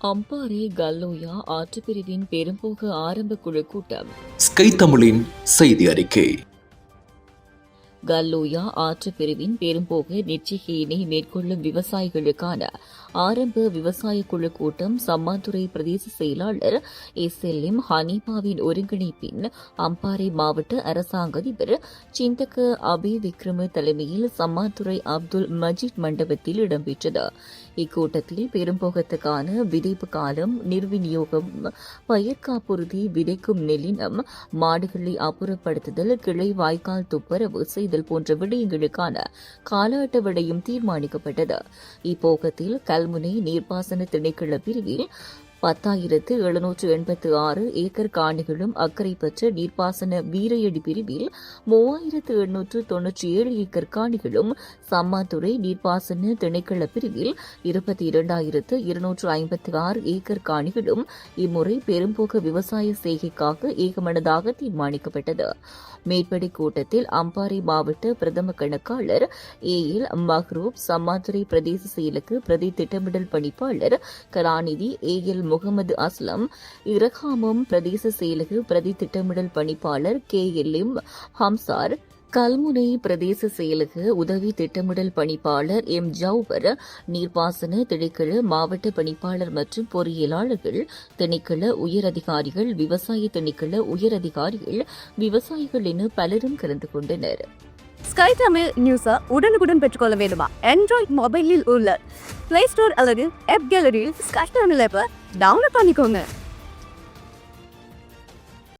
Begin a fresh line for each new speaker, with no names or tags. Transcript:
அம்பாறை கல்லோயா ஆற்றுப்பிரிவின் பெரும்போக ஆரம்ப குழு கூட்டம்.
ஸ்கை தமிழின் செய்தி அறிக்கை.
கல்லோயா ஆற்றுப்பிரிவின் பெரும்போக நெற்றிகையினை மேற்கொள்ளும் விவசாயிகளுக்கான ஆரம்ப விவசாய குழு கூட்டம் சம்மாந்துறை பிரதேச செயலாளர் எஸ்எல்எம் ஹனீபாவின் ஒருங்கிணைப்பின் அம்பாறை மாவட்ட அரசாங்க அதிபர் சிந்தக அபி விக்ரம தலைமையில் சம்மாந்துறை அப்துல் மஜீத் மண்டபத்தில் இடம்பெற்றது. இக்கூட்டத்தில் பெரும்போகத்துக்கான விதைப்பு காலம், நிர்விநியோகம், பயிர் காப்புறுதி, விதைக்கும் நெல்லினம், மாடுகளை அப்புறப்படுத்துதல், கிளை வாய்க்கால் துப்புரவு செய்தல் போன்ற விடயங்களுக்கான கால அட்டவணையும் தீர்மானிக்கப்பட்டது. இப்போகத்தில் கல்முனை நீர்ப்பாசன திணைக்கள பிரிவில் 10,786 ஏக்கர் காணிகளும், அக்கறை பெற்ற நீர்ப்பாசன வீரையடி பிரிவில் 3,897 ஏக்கர் காணிகளும், சம்மாந்துறை நீர்ப்பாசன திணைக்கள பிரிவில் 22,256 ஏக்கர் காணிகளும் இம்முறை பெரும்போக விவசாய செய்கைக்காக ஏகமனதாக தீர்மானிக்கப்பட்டது. மேற்படி கூட்டத்தில் அம்பாறை மாவட்ட பிரதம கணக்காளர் ஏஎல் மஹ்ரூப், சம்மாந்துறை பிரதேச செயலுக்கு பிரதி திட்டமிடல் பணிப்பாளர் கலாநிதி ஏஎல் முகமது அஸ்லம், இரகாமம் பிரதேச செயலக பிரதி திட்டமிடல் பணிப்பாளர் KLM ஹம்சார், கல்முனை பிரதேச செயலக உதவி திட்டமிடல் பணிப்பாளர் எம் ஜவுபர், நீர்ப்பாசன திணைக்கள மாவட்ட பணிப்பாளர் மற்றும் பொறியியலாளர்கள், திணைக்கள உயரதிகாரிகள், விவசாய திணைக்கள உயரதிகாரிகள், விவசாயிகள் என பலரும் கலந்து கொண்டனர்.
ஸ்கை தமிழ் நியூஸை உடனுக்குடன் பெற்றுக்கொள்ள வேண்டுமா? ஆண்ட்ராய்ட் மொபைலில் உள்ள பிளே ஸ்டோர் அல்லது ஆப் கேலரியில் ஸ்கை தமிழ் ஆப்பை டவுன்லோட் பண்ணிக்கோங்க.